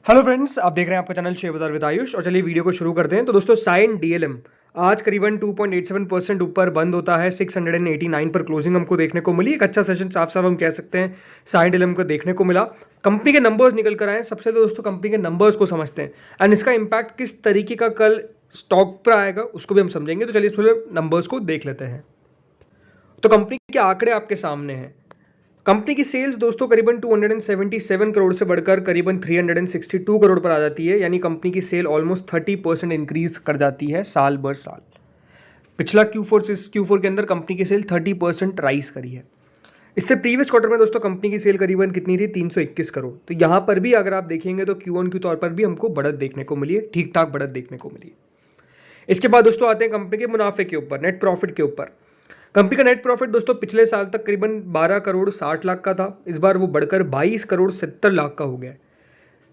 Hello friends, आप देख रहे हैं आपका चैनल शेयर बाजार विद आयुष। और चलिए वीडियो को शुरू करते हैं। तो दोस्तों, साइन डीएलएम आज करीबन 2.87% ऊपर बंद होता है। 689 पर क्लोजिंग हमको देखने को मिली। एक अच्छा सेशन साफ साफ हम कह सकते हैं साइन डीएलएम को देखने को मिला। कंपनी के नंबर्स निकल कर आए। सबसे तो दोस्तों कंपनी के नंबर्स को समझते हैं एंड इसका इंपैक्ट किस तरीके का कल स्टॉक पर आएगा उसको भी हम समझेंगे। तो चलिए थोड़े नंबर्स को देख लेते हैं। तो कंपनी के आंकड़े आपके सामने हैं। कंपनी की सेल्स दोस्तों करीबन 277 करोड़ से बढ़कर करीबन 362 करोड़ पर आ जाती है। यानी कंपनी की सेल ऑलमोस्ट 30% इंक्रीज कर जाती है साल बर साल। पिछला Q4 से Q4 के अंदर कंपनी की सेल 30% राइज करी है। इससे प्रीवियस क्वार्टर में दोस्तों कंपनी की सेल करीबन कितनी थी? 321 करोड़। तो यहाँ पर भी अगर आप देखेंगे तो Q1 के तौर पर भी हमको बढ़त देखने को मिली है, ठीक ठाक बढ़त देखने को मिली है। इसके बाद दोस्तों आते हैं कंपनी के मुनाफे के ऊपर, नेट प्रॉफिट के ऊपर। कंपनी का नेट प्रॉफिट दोस्तों पिछले साल तक करीबन 12 करोड़ 60 लाख का था। इस बार वो बढ़कर 22 करोड़ 70 लाख का हो गया है।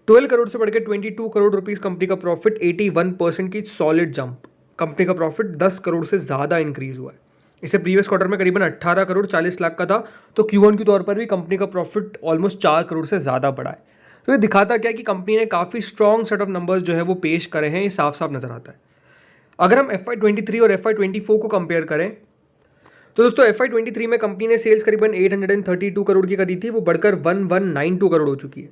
12 करोड़ से बढ़कर 22 करोड़ रुपीस कंपनी का प्रॉफिट, 81% की सॉलिड जंप। कंपनी का प्रॉफिट 10 करोड़ से ज़्यादा इंक्रीज हुआ है। इससे प्रीवियस क्वार्टर में करीबन 18 करोड़ 40 लाख का था। तो Q1 के तौर पर भी कंपनी का प्रॉफिट ऑलमोस्ट 4 करोड़ से ज़्यादा बढ़ा है। तो ये दिखाता क्या है कि कंपनी ने काफ़ी स्ट्रॉन्ग सेट ऑफ नंबर्स जो है वो पेश करे हैं। ये साफ साफ नजर आता है। अगर हम FY23 और FY24 को कंपेयर करें तो दोस्तों FY23 में कंपनी ने सेल्स करीबन 832 करोड़ की करी थी, वो बढ़कर 1192 करोड़ हो चुकी है।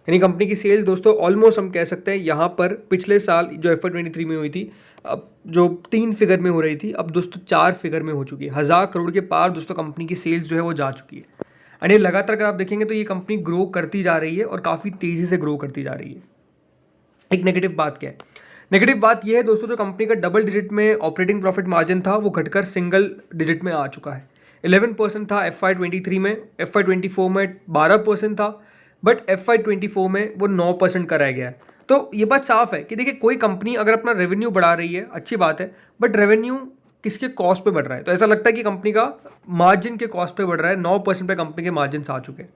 यानी कंपनी की सेल्स दोस्तों ऑलमोस्ट हम कह सकते हैं यहाँ पर पिछले साल जो FY23 में हुई थी, अब जो 3 फिगर में हो रही थी, अब दोस्तों 4 फिगर में हो चुकी है। 1000 करोड़ के पार दोस्तों कंपनी की सेल्स जो है वो जा चुकी है। एंड ये लगातार अगर आप देखेंगे तो ये कंपनी ग्रो करती जा रही है और काफ़ी तेज़ी से ग्रो करती जा रही है। एक नेगेटिव बात क्या है? नेगेटिव बात यह है दोस्तों, जो कंपनी का डबल डिजिट में ऑपरेटिंग प्रॉफिट मार्जिन था वो घटकर सिंगल डिजिट में आ चुका है। 11% था FY23 में, FY24 में 12% था, बट FY24 में वो 9% का रह गया है। तो ये बात साफ है कि देखिए, कोई कंपनी अगर अपना रेवेन्यू बढ़ा रही है अच्छी बात है, बट रेवेन्यू किसके कॉस्ट पे बढ़ रहा है? तो ऐसा लगता है कि कंपनी का मार्जिन के कॉस्ट पे बढ़ रहा है। 9% पे कंपनी के मार्जिन आ चुके हैं।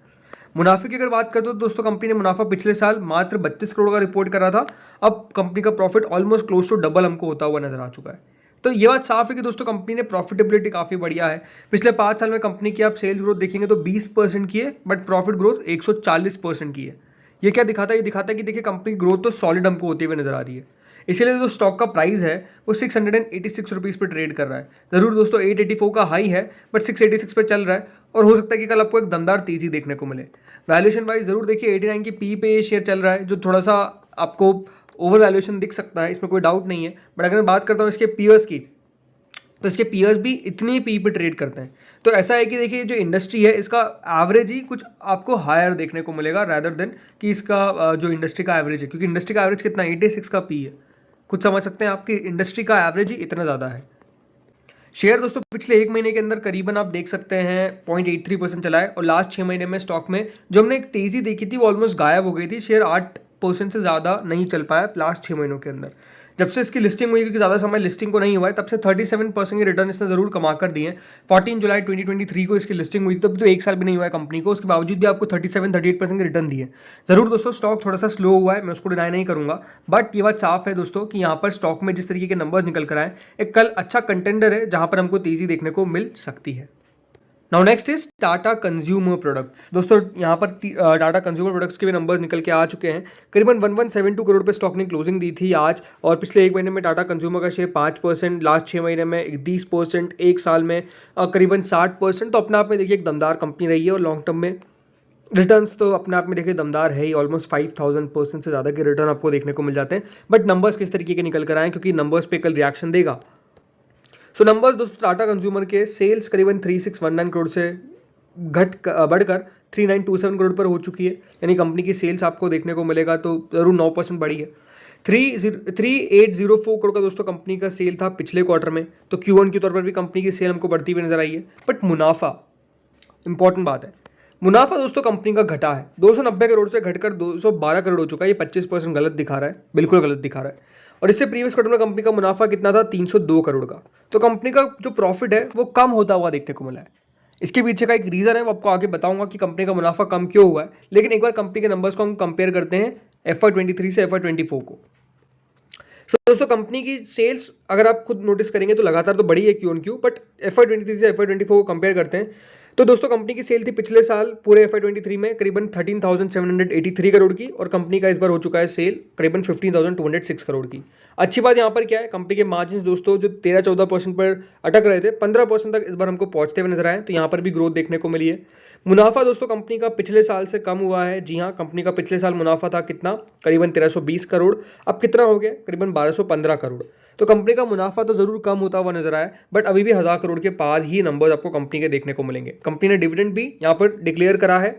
मुनाफे की अगर बात करते हो तो दोस्तों कंपनी ने मुनाफा पिछले साल मात्र 32 करोड़ का रिपोर्ट करा था। अब कंपनी का profit almost close to double हमको होता हुआ नजर आ चुका है। तो ये बात साफ है कि दोस्तों कंपनी ने प्रॉफिटेबिलिटी काफ़ी बढ़िया है। पिछले 5 साल में कंपनी की आप सेल्स ग्रोथ देखेंगे तो 20% की है, बट प्रॉफिट ग्रोथ 140% की है। ये क्या दिखाता है? ये दिखाता है कि देखिए कंपनी की ग्रोथ तो सॉलिड हमको होती हुई नजर आ रही है। इसीलिए जो स्टॉक का प्राइस है वो 686 रुपीज़ पर ट्रेड कर रहा है। ज़रूर दोस्तों 884 का हाई है, बट 686 पर चल रहा है और हो सकता है कि कल आपको एक दमदार तेजी देखने को मिले। वैल्यूएशन वाइज जरूर देखिए 89 की पी पे ये शेयर चल रहा है, जो थोड़ा सा आपको ओवर वैल्यूएशन दिख सकता है, इसमें कोई डाउट नहीं है। बट अगर मैं बात करता हूँ इसके पीयर्स की, तो इसके पीयर्स भी इतनी पी पे ट्रेड करते हैं। तो ऐसा है कि देखिए जो इंडस्ट्री है इसका एवरेज ही कुछ आपको हायर देखने को मिलेगा रैदर देन कि इसका जो इंडस्ट्री का एवरेज है, क्योंकि इंडस्ट्री का एवरेज कितना 86 का पी है। कुछ समझ सकते हैं आपकी इंडस्ट्री का एवरेज ही इतना ज़्यादा है। शेयर दोस्तों पिछले 1 महीने के अंदर करीबन आप देख सकते हैं 0.83% चला है, और लास्ट 6 महीने में स्टॉक में जो हमने एक तेजी देखी थी वो ऑलमोस्ट गायब हो गई थी। शेयर 8% से ज़्यादा नहीं चल पाया लास्ट 6 महीनों के अंदर। जब से इसकी लिस्टिंग हुई, क्योंकि ज़्यादा समय लिस्टिंग को नहीं हुआ है, तब से 37% के रिटर्न इसने ज़रूर कमा कर दिए हैं। 14 जुलाई 2023 को इसकी लिस्टिंग हुई थी, तब तो 1 साल भी नहीं हुआ है कंपनी को, उसके बावजूद भी आपको 37-38% के रिटर्न दिए। ज़रूर दोस्तों स्टॉक थोड़ा सा स्लो हुआ है, मैं उसको डिनाई नहीं करूंगा, बट ये बात साफ है दोस्तों कि यहाँ पर स्टॉक में जिस तरीके के नंबर्स निकल कर आए, एक कल अच्छा कंटेंडर है जहाँ पर हमको तेज़ी देखने को मिल सकती है। Now next is Tata consumer products. दोस्तों यहाँ पर टाटा कंज्यूमर प्रोडक्ट्स के भी नंबर्स निकल के आ चुके हैं। करीबन 1172 करोड़ पे स्टॉक ने क्लोजिंग दी थी आज, और पिछले 1 महीने में टाटा कंज्यूमर का शेयर 5%, लास्ट 6 महीने में 30%, एक साल में करीबन 60%। तो अपने आप में देखिए एक दमदार कंपनी रही है, और लॉन्ग टर्म में रिटर्न्स तो अपने आप में देखिए दमदार है ही। ऑलमोस्ट 5000% से ज़्यादा के रिटर्न आपको देखने को मिल जाते हैं। बट नंबर्स किस तरीके के निकल कर आए, क्योंकि नंबर्स पे कल रिएक्शन देगा। सो नंबर्स दोस्तों टाटा कंज्यूमर के सेल्स करीबन 3619 करोड़ से बढ़कर 3927 करोड़ पर हो चुकी है। यानी कंपनी की सेल्स आपको देखने को मिलेगा तो ज़रूर 9% बढ़ी है। 3804 करोड़ का दोस्तों कंपनी का सेल था पिछले क्वार्टर में, तो Q1 के तौर पर भी कंपनी की सेल हमको बढ़ती हुई नजर आई है। बट मुनाफा, इंपॉर्टेंट बात है, मुनाफा दोस्तों कंपनी का घटा है। 290 करोड़ से घटकर 212 करोड़ हो चुका है। ये 25% गलत दिखा रहा है, बिल्कुल गलत दिखा रहा है। और इससे प्रीवियस क्वार्टर में कंपनी का मुनाफा कितना था? 302 करोड़ का। तो कंपनी का जो प्रॉफिट है वो कम होता हुआ देखने को मिला है। इसके पीछे का एक रीज़न है, वो आपको आगे बताऊंगा कि कंपनी का मुनाफा कम क्यों हुआ है। लेकिन एक बार कंपनी के नंबर्स को हम कंपेयर करते हैं FY23 से FY24 को। सो दोस्तों कंपनी की सेल्स अगर आप खुद नोटिस करेंगे तो लगातार तो बढ़ी है Q1Q, बट FY23 से FY24 को कंपेयर करते हैं तो दोस्तों कंपनी की सेल थी पिछले साल पूरे FY23 में करीबन 13,783 करोड़ की, और कंपनी का इस बार हो चुका है सेल करीबन 15,206 करोड़ की। अच्छी बात यहाँ पर क्या है, कंपनी के मार्जिन दोस्तों जो 13-14% पर अटक रहे थे 15% तक इस बार हमको पहुंचते हुए नजर आए, तो यहाँ पर भी ग्रोथ देखने को मिली है। मुनाफा दोस्तों कंपनी का पिछले साल से कम हुआ है। जी हाँ, कंपनी का पिछले साल मुनाफा था कितना, करीबन 1320 करोड़, अब कितना हो गया, करीबन 1215 करोड़। तो कंपनी का मुनाफा तो जरूर कम होता हुआ नजर आया, बट अभी भी 1000 करोड़ के पार ही नंबर्स आपको कंपनी के देखने को मिलेंगे। कंपनी ने डिविडेंड भी यहाँ पर डिक्लेयर करा है।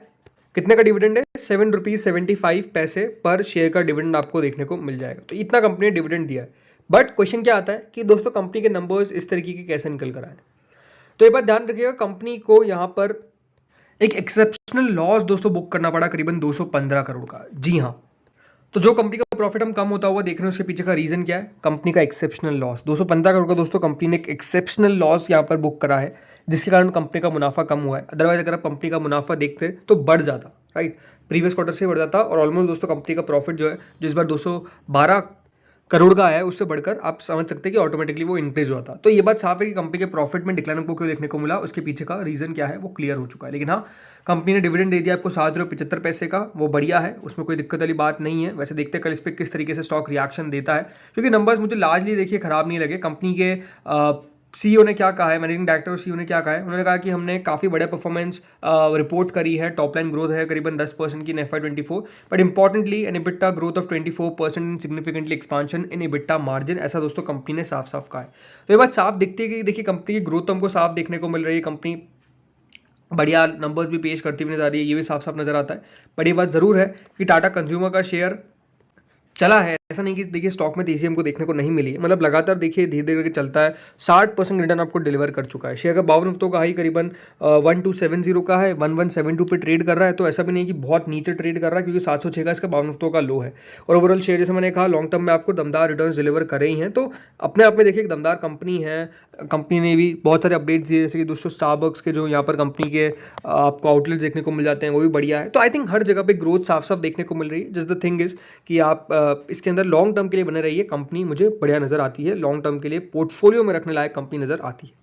कितने का डिविडेंड है, 7.75 पर शेयर का डिविडेंड आपको देखने को मिल जाएगा। तो इतना कंपनी ने डिविडेंड दिया है। बट क्वेश्चन क्या आता है कि दोस्तों कंपनी के नंबर्स इस तरीके के कैसे निकल कर आए। तो ये बात ध्यान रखिएगा, कंपनी को यहाँ पर एक एक्सेप्शनल लॉस दोस्तों बुक करना पड़ा करीबन 215 करोड़ का। जी हाँ, तो जो कंपनी का प्रॉफिट हम कम होता हुआ देख रहे हैं उसके पीछे का रीजन क्या है, कंपनी का एक्सेप्शनल लॉस 215 करोड़ का दोस्तों कंपनी ने एक एक्सेप्शनल लॉस यहाँ पर बुक करा है, जिसके कारण कंपनी का मुनाफा कम हुआ है। अदरवाइज अगर आप कंपनी का मुनाफा देखते तो बढ़ जाता, राइट, प्रीवियस क्वार्टर से बढ़ जाता, और ऑलमोस्ट दोस्तों कंपनी का प्रॉफिट जो है जो इस बार 212 करोड़ का आया है, उससे बढ़कर आप समझ सकते हैं कि ऑटोमेटिकली वो इंक्रीज हुआ था। तो ये बात साफ है कि कंपनी के प्रॉफिट में डिक्लाइन हमको क्यों देखने को मिला, उसके पीछे का रीजन क्या है वो क्लियर हो चुका है। लेकिन हाँ, कंपनी ने डिविडेंड दे दिया आपको 7.75 का, वो बढ़िया है, उसमें कोई दिक्कत वाली बात नहीं है। वैसे देखते हैं कल इस पर किस तरीके से स्टॉक रिएक्शन देता है, क्योंकि नंबर्स मुझे लार्जली देखिए खराब नहीं लगे। कंपनी के सीईओ ने क्या कहा है, मैनेजिंग डायरेक्टर और सीईओ ने क्या कहा है, उन्होंने कहा कि हमने काफ़ी बड़ा परफॉर्मेंस रिपोर्ट करी है। टॉप लाइन ग्रोथ है करीबन 10% की in FY24, but importantly an EBITDA growth of 24% in significantly expansion in EBITDA margin, ऐसा दोस्तों कंपनी ने साफ साफ कहा है। तो ये बात साफ दिखती है कि देखिए कंपनी की ग्रोथ तो हमको साफ देखने को मिल रही है, कंपनी बढ़िया नंबर्स भी पेश करती हुई नजर आ रही है, ये भी साफ साफ नजर आता है। बट ये बात जरूर है कि टाटा कंज्यूमर का शेयर चला है, ऐसा नहीं कि देखिए स्टॉक में तेजी हमको देखने को नहीं मिली है, मतलब लगातार देखिए धीरे धीरे करके चलता है। 60% रिटर्न आपको डिलीवर कर चुका है। शेयर का 52 हफ्तों का हाई करीबन 1270 का है, 1172 पे ट्रेड कर रहा है। तो ऐसा भी नहीं कि बहुत नीचे ट्रेड कर रहा है, क्योंकि 706 का इसका 52 हफ्तों का लो है। और ओवरऑल शेयर जैसे मैंने कहा लॉन्ग टर्म में आपको दमदार रिटर्न डिलीवर कर रही हैं, तो अपने आप में देखिए एक दमदार कंपनी है। कंपनी ने भी बहुत सारे अपडेट्स दिए, जैसे कि दोस्तों स्टारबक्स के जो यहाँ पर कंपनी के आपको आउटलेट्स देखने को मिल जाते हैं, वो भी बढ़िया है। तो आई थिंक हर जगह पे ग्रोथ साफ साफ देखने को मिल रही है। जस्ट द थिंग इज कि आप इसके अंदर लॉन्ग टर्म के लिए बने रहिए, कंपनी मुझे बढ़िया नजर आती है, लॉन्ग टर्म के लिए पोर्टफोलियो में रखने लायक कंपनी नजर आती है।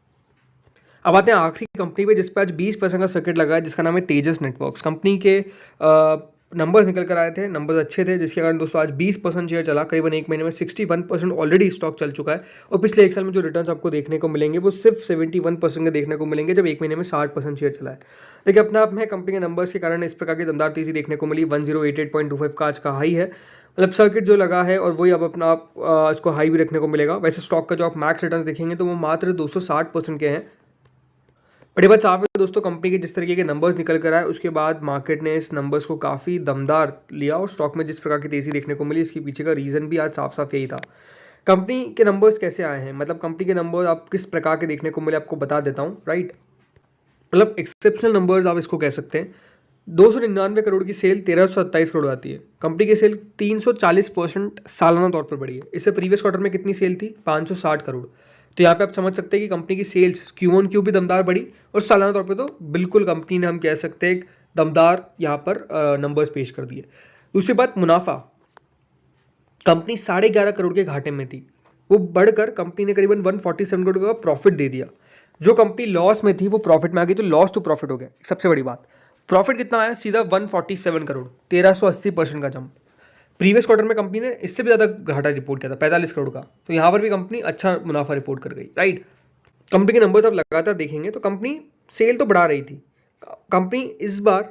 अब आते हैं आखिरी कंपनी पे जिस पे आज 20% का सर्किट लगा है, जिसका नाम है तेजस नेटवर्क्स। कंपनी के नंबर्स निकल कर आए थे, नंबर्स अच्छे थे, जिसके कारण दोस्तों आज 20% शेयर चला। करीबन एक महीने में 61% ऑलरेडी स्टॉक चल चुका है, और पिछले एक साल में जो रिटर्न्स आपको देखने को मिलेंगे वो सिर्फ 71% के देखने को मिलेंगे, जब एक महीने में 60% शेयर चला है। लेकिन अपने आप में कंपनी के नंबर्स के कारण इस प्रकार की दमदार तेजी देखने को मिली। 1088.25 का आज का हाई है, मतलब सर्किट जो लगा है, और वही अब अपना आप इसको हाई भी रखने को मिलेगा। वैसे स्टॉक का जो आप मैक्स रिटर्न्स देखेंगे तो वो मात्र 260% के हैं। बट ये बात साफ है दोस्तों, कंपनी के जिस तरीके के नंबर्स निकल कर आए उसके बाद मार्केट ने इस नंबर्स को काफ़ी दमदार लिया, और स्टॉक में जिस प्रकार की तेज़ी देखने को मिली इसके पीछे का रीज़न भी आज साफ साफ यही था। कंपनी के नंबर्स कैसे आए हैं, मतलब कंपनी के नंबर्स आप किस प्रकार के देखने को मिले आपको बता देता हूँ, राइट। मतलब एक्सेप्शनल नंबर्स आप इसको कह सकते हैं। 299 करोड़ की सेल 1327 करोड़ आती है। कंपनी की सेल 340% सालाना तौर पर बढ़ी है। इससे प्रीवियस क्वार्टर में कितनी सेल थी, 560 करोड़। तो यहाँ पे आप समझ सकते हैं कि कंपनी की सेल्स Q1Q भी दमदार बढ़ी, और सालाना तौर पे तो बिल्कुल कंपनी ने हम कह सकते हैं एक दमदार यहाँ पर नंबर्स पेश कर दिए। दूसरी बात, मुनाफा, कंपनी 11.5 करोड़ के घाटे में थी, वो बढ़कर कंपनी ने करीबन 147 करोड़ का प्रॉफिट दे दिया। जो कंपनी लॉस में थी वो प्रॉफिट में आ गई, तो लॉस टू प्रॉफिट हो गया। सबसे बड़ी बात, प्रॉफिट कितना आया, सीधा 147 करोड़, 1380% का जंप। प्रीवियस क्वार्टर में कंपनी ने इससे भी ज़्यादा घाटा रिपोर्ट किया था, 45 करोड़ का। तो यहाँ पर भी कंपनी अच्छा मुनाफा रिपोर्ट कर गई, राइट। कंपनी के नंबर्स आप लगातार देखेंगे तो कंपनी सेल तो बढ़ा रही थी। कंपनी इस बार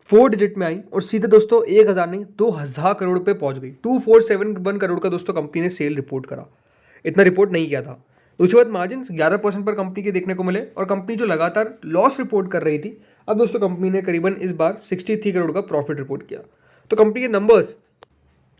4 डिजिट में आई, और सीधे दोस्तों 1000 नहीं 2000 करोड़ पे पहुंच गई। 2471 करोड़ का दोस्तों कंपनी ने सेल रिपोर्ट करा, इतना रिपोर्ट नहीं किया था। दूसरी बात, मार्जिन 11% पर कंपनी के देखने को मिले, और कंपनी जो लगातार लॉस रिपोर्ट कर रही थी, अब दोस्तों कंपनी ने करीबन इस बार 63 करोड़ का प्रॉफिट रिपोर्ट किया। तो कंपनी के नंबर्स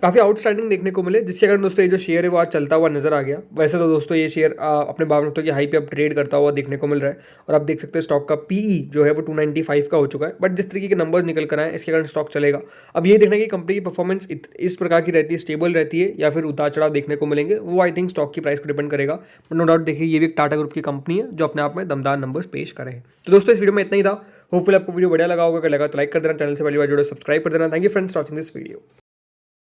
काफ़ी आउटस्टैंडिंग देखने को मिले, जिसके कारण दोस्तों ये जो शेयर है वो आज चलता हुआ नजर आ गया। वैसे तो दोस्तों ये शेयर अपने 52 हफ्तों की हाई पे अब ट्रेड करता हुआ देखने को मिल रहा है, और आप देख सकते हैं स्टॉक का PE जो है वो 295 का हो चुका है। बट जिस तरीके के नंबर्स निकल कर आए इसके कारण स्टॉक चलेगा। अब ये देखना कि कंपनी की परफॉर्मेंस इस प्रकार की रहती है, स्टेबल रहती है, या फिर उतार चढ़ाव देखने को मिलेंगे, वो आई थिंक स्टॉक की प्राइस को डिपेंड करेगा। बट नो डाउट देखिए ये भी एक टाटा ग्रुप की कंपनी है जो अपने आप में दमदार नंबर्स पेश करे हैं। तो दोस्तों इस वीडियो में इतना ही था। होपफुली आपको वीडियो बढ़िया लगा होगा, अगर लगा तो लाइक कर देना, चैनल से पहली बार जुड़े सब्सक्राइब कर देना। Thank you friends watching this video.